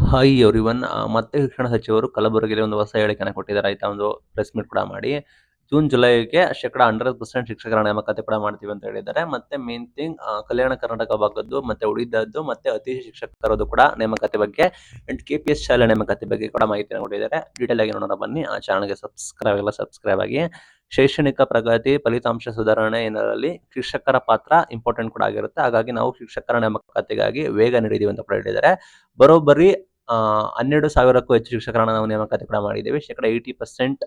Hi everyone ಮತ್ತೆ ಶಿಕ್ಷಣ ಸಚಿವರು ಕಲಬುರಗಿಯಲ್ಲಿ ಒಂದು ಹೊಸ ಹೇಳಿಕೆಯನ್ನು ಕೊಟ್ಟಿದ್ದಾರೆ ಆಯ್ತಾ. ಒಂದು ಪ್ರೆಸ್ ಮೀಟ್ ಕೂಡ ಮಾಡಿ ಜೂನ್ ಜುಲೈಗೆ ಶೇಕಡಾ 100% ಶಿಕ್ಷಕರ ನೇಮಕಾತಿ ಕೂಡ ಮಾಡ್ತೀವಿ ಅಂತ ಹೇಳಿದ್ದಾರೆ. ಮತ್ತೆ ಮೇನ್ ಥಿಂಗ್ ಕಲ್ಯಾಣ ಕರ್ನಾಟಕ ಭಾಗದ್ದು ಮತ್ತೆ ಉಳಿದದ್ದು ಮತ್ತೆ ಅತಿಥಿ ಶಿಕ್ಷಕರದ್ದು ಕೂಡ ನೇಮಕಾತಿ ಬಗ್ಗೆ ಅಂಡ್ KPS ಶಾಲೆ ನೇಮಕಾತಿ ಬಗ್ಗೆ ಕೂಡ ಮಾಹಿತಿಯನ್ನು ಕೊಟ್ಟಿದ್ದಾರೆ. ಡೀಟೇಲ್ ಆಗಿ ನೋಡೋಣ ಬನ್ನಿ. ಆ ಚಾನಲ್ಗೆ ಸಬ್ಸ್ಕ್ರೈಬ್ ಆಗಿ. ಶೈಕ್ಷಣಿಕ ಪ್ರಗತಿ ಫಲಿತಾಂಶ ಸುಧಾರಣೆ ಎನ್ನುವಲ್ಲಿ ಶಿಕ್ಷಕರ ಪಾತ್ರ ಇಂಪಾರ್ಟೆಂಟ್ ಕೂಡ ಆಗಿರುತ್ತೆ. ಹಾಗಾಗಿ ನಾವು ಶಿಕ್ಷಕರ ನೇಮಕಾತಿಗಾಗಿ ವೇಗ ನೀಡಿದೀವಿ ಅಂತ ಕೂಡ ಹೇಳಿದ್ದಾರೆ. ಬರೋಬ್ಬರಿ 12,000ಕ್ಕೂ ಹೆಚ್ಚು ಶಿಕ್ಷಕರನ್ನ ನಾವು ನೇಮಕಾತಿ ಕೂಡ ಮಾಡಿದ್ದೀವಿ. ಶೇಕಡಾ 80%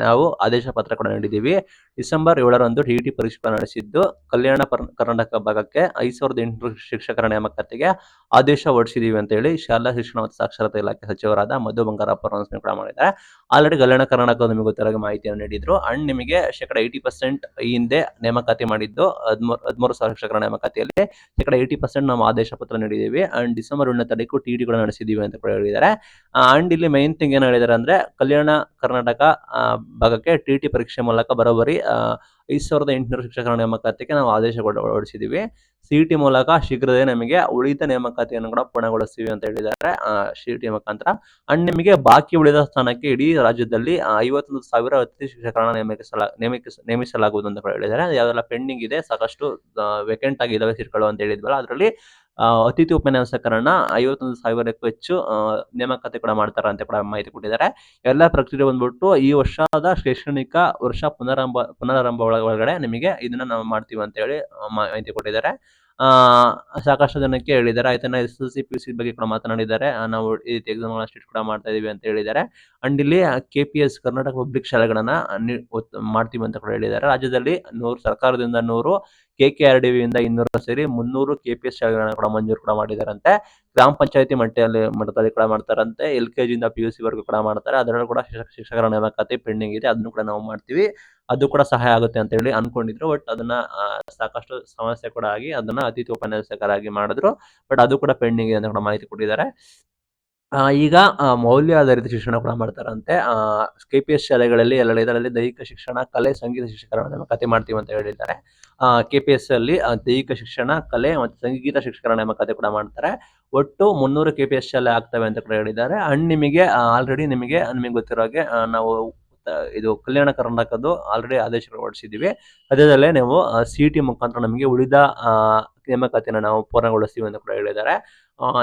ನಾವು ಆದೇಶ ಪತ್ರ ಕೂಡ ನೀಡಿದ್ದೀವಿ. ಡಿಸೆಂಬರ್ 7ರಂದು TET ಪರೀಕ್ಷೆ ಕೂಡ ನಡೆಸಿದ್ದು ಕಲ್ಯಾಣ ಕರ್ನಾಟಕ ಭಾಗಕ್ಕೆ 5,800 ಶಿಕ್ಷಕರ ನೇಮಕಾತಿಗೆ ಆದೇಶ ಹೊರಡಿಸಿದೀವಿ ಅಂತ ಹೇಳಿ ಶಾಲಾ ಶಿಕ್ಷಣ ಮತ್ತು ಸಾಕ್ಷರತಾ ಇಲಾಖೆ ಸಚಿವರಾದ ಮಧು ಬಂಗಾರಪ್ಪ ಅನೌನ್ಸ್ಮೆಂಟ್ ಕೂಡ ಮಾಡಿದ್ದಾರೆ. ಆಲ್ರೆಡಿ ಕಲ್ಯಾಣ ಕರ್ನಾಟಕ ನಿಮಗೆ ಗೊತ್ತಿರೋ ಮಾಹಿತಿಯನ್ನು ನೀಡಿದ್ರು. ಅಂಡ್ ನಿಮಗೆ ಶೇಕಡಾ 80% ಈ ಹಿಂದೆ ನೇಮಕಾತಿ ಮಾಡಿದ್ದು 13,000 ಶಿಕ್ಷಕರ ನೇಮಕಾತಿಯಲ್ಲಿ ಶೇಕಡಾ 80% ನಾವು ಆದೇಶ ಪತ್ರ ನೀಡಿದ್ದೀವಿ. ಅಂಡ್ ಡಿಸೆಂಬರ್ 1ನೇ ತಾರೀಕು TET ಕೂಡ ನಡೆಸಿದ್ದೀವಿ ಅಂತ ಕೂಡ ಹೇಳಿದ್ದಾರೆ. ಅಂಡ್ ಇಲ್ಲಿ ಮೈನ್ ಥಿಂಗ್ ಏನು ಹೇಳಿದ್ದಾರೆ ಅಂದ್ರೆ ಕಲ್ಯಾಣ ಕರ್ನಾಟಕ ಭಾಗಕ್ಕೆ TET ಪರೀಕ್ಷೆ ಮೂಲಕ ಬರೋಬ್ಬರಿ 5,800 ಶಿಕ್ಷಕರ ನೇಮಕಾತಿಗೆ ನಾವು ಆದೇಶ ಹೊರಡಿಸಿದ್ದೀವಿ. CET ಮೂಲಕ ಶೀಘ್ರದಲ್ಲೇ ನಮಗೆ ಉಳಿದ ನೇಮಕಾತಿಯನ್ನು ಕೂಡ ಪೂರ್ಣಗೊಳಿಸ್ತೀವಿ ಅಂತ ಹೇಳಿದ್ದಾರೆ CET ಮುಖಾಂತರ. ಅಂಡ್ ನಿಮಗೆ ಬಾಕಿ ಉಳಿದ ಸ್ಥಾನಕ್ಕೆ ಇಡೀ ರಾಜ್ಯದಲ್ಲಿ 51,000 ಅತಿಥಿ ಶಿಕ್ಷಕರನ್ನ ನೇಮಿಸಲಾಗುವುದು ಅಂತ ಕೂಡ ಹೇಳಿದ್ದಾರೆ. ಯಾವೆಲ್ಲ ಪೆಂಡಿಂಗ್ ಇದೆ, ಸಾಕಷ್ಟು ವೇಕೆಂಟ್ ಆಗಿದ್ದಾವೆ ಸೀಟ್ಗಳು ಅಂತ ಹೇಳಿದ್ವಲ್ಲ, ಅದರಲ್ಲಿ ಅತಿಥಿ ಉಪನ್ಯಾಸಕರನ್ನ 51,000ಕ್ಕೂ ಹೆಚ್ಚು ನೇಮಕಾತಿ ಕೂಡ ಮಾಡ್ತಾರೆ ಅಂತ ಕೂಡ ಮಾಹಿತಿ ಕೊಟ್ಟಿದ್ದಾರೆ. ಎಲ್ಲ ಪ್ರಕ್ರಿಯೆ ಬಂದ್ಬಿಟ್ಟು ಈ ವರ್ಷದ ಶೈಕ್ಷಣಿಕ ವರ್ಷ ಪುನರಾರಂಭ ಒಳಗಡೆ ನಿಮಗೆ ಇದನ್ನ ನಾವು ಮಾಡ್ತೀವಿ ಅಂತ ಹೇಳಿ ಮಾಹಿತಿ ಕೊಟ್ಟಿದ್ದಾರೆ. ಸಾಕಷ್ಟು ಜನಕ್ಕೆ ಹೇಳಿದ್ದಾರೆ. ಆಯ್ತಾ, SSLC PUC ಬಗ್ಗೆ ಕೂಡ ಮಾತನಾಡಿದ್ದಾರೆ. ನಾವು ಈ ರೀತಿ ಎಕ್ಸಾಮ್ ಸ್ಟ್ರಿಕ್ಟ್ ಕೂಡ ಮಾಡ್ತಾ ಇದೀವಿ ಅಂತ ಹೇಳಿದ್ದಾರೆ. ಅಂಡ್ ಇಲ್ಲಿ KPS ಕರ್ನಾಟಕ ಪಬ್ಲಿಕ್ ಶಾಲೆಗಳನ್ನ ಮಾಡ್ತೀವಿ ಅಂತ ಕೂಡ ಹೇಳಿದ್ದಾರೆ. ರಾಜ್ಯದಲ್ಲಿ 100 ಸರ್ಕಾರದಿಂದ 100 KKRDB ಇಂದ 200 ಸೇರಿ 300 KPS ಶಾಲೆಗಳನ್ನ ಕೂಡ ಮಂಜೂರು ಕೂಡ ಮಾಡಿದಾರಂತೆ. ಗ್ರಾಮ ಪಂಚಾಯತಿ ಮಟ್ಟದಲ್ಲಿ ಕೂಡ ಮಾಡ್ತಾರಂತೆ. LKG ಇಂದ PUC ವರೆಗೂ ಕೂಡ ಮಾಡ್ತಾರೆ. ಅದರಲ್ಲೂ ಕೂಡ ಶಿಕ್ಷಕರ ನೇಮಕಾತಿ ಪೆಂಡಿಂಗ್ ಇದೆ, ಅದನ್ನು ಕೂಡ ನಾವು ಮಾಡ್ತೀವಿ. ಅದು ಕೂಡ ಸಹಾಯ ಆಗುತ್ತೆ ಅಂತ ಹೇಳಿ ಅನ್ಕೊಂಡಿದ್ರು. ಬಟ್ ಅದನ್ನ ಸಾಕಷ್ಟು ಸಮಸ್ಯೆ ಕೂಡ ಆಗಿ ಅದನ್ನ ಅತಿಥಿ ಉಪನ್ಯಾಸಕರಾಗಿ ಮಾಡಿದ್ರು. ಬಟ್ ಅದು ಕೂಡ ಪೆಂಡಿಂಗ್ ಇದೆ ಅಂತ ಕೂಡ ಮಾಹಿತಿ ಕೊಟ್ಟಿದ್ದಾರೆ. ಈಗ ಮೌಲ್ಯ ಆಧಾರಿತ ಶಿಕ್ಷಣ ಕೂಡ ಮಾಡ್ತಾರಂತೆ. KPS ಶಾಲೆಗಳಲ್ಲಿ ಇದರಲ್ಲಿ ದೈಹಿಕ ಶಿಕ್ಷಣ, ಕಲೆ, ಸಂಗೀತ ಶಿಕ್ಷಕರ ನೇಮಕಾತಿ ಮಾಡ್ತೀವಿ ಅಂತ ಹೇಳಿದ್ದಾರೆ. KPS ಅಲ್ಲಿ ದೈಹಿಕ ಶಿಕ್ಷಣ, ಕಲೆ ಮತ್ತು ಸಂಗೀತ ಶಿಕ್ಷಕರ ನೇಮಕಾತಿ ಕೂಡ ಮಾಡ್ತಾರೆ. ಒಟ್ಟು 300 KPS ಶಾಲೆ ಆಗ್ತವೆ ಅಂತ ಕೂಡ ಹೇಳಿದ್ದಾರೆ. ಅಂಡ್ ನಿಮಗೆ ಆಲ್ರೆಡಿ ನಿಮಗೆ ಗೊತ್ತಿರೋ ಹಾಗೆ ನಾವು ಇದು ಕಲ್ಯಾಣ ಕರ್ನಾಟಕದ್ದು ಆಲ್ರೆಡಿ ಆದೇಶಗಳು ಹೊರಡಿಸಿದ್ದೀವಿ. ಸದ್ಯದಲ್ಲೇ ನೀವು CET ಮುಖಾಂತರ ನಮಗೆ ಉಳಿದ ನೇಮಕಾತಿನ ನಾವು ಪೂರ್ಣಗೊಳಿಸ್ತೀವಿ ಅಂತ ಕೂಡ ಹೇಳಿದ್ದಾರೆ.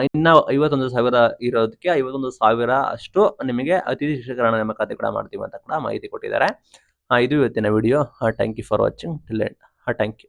ಇನ್ನ 51,000 ಇರೋದಕ್ಕೆ 51,000 ಅಷ್ಟು ನಿಮಗೆ ಅತಿಥಿ ಶಿಕ್ಷಕರ ನೇಮಕಾತಿ ಕೂಡ ಮಾಡ್ತೀವಿ ಅಂತ ಕೂಡ ಮಾಹಿತಿ ಕೊಟ್ಟಿದ್ದಾರೆ. ಇದು ಇವತ್ತಿನ video. Thank you for watching till end. Thank you.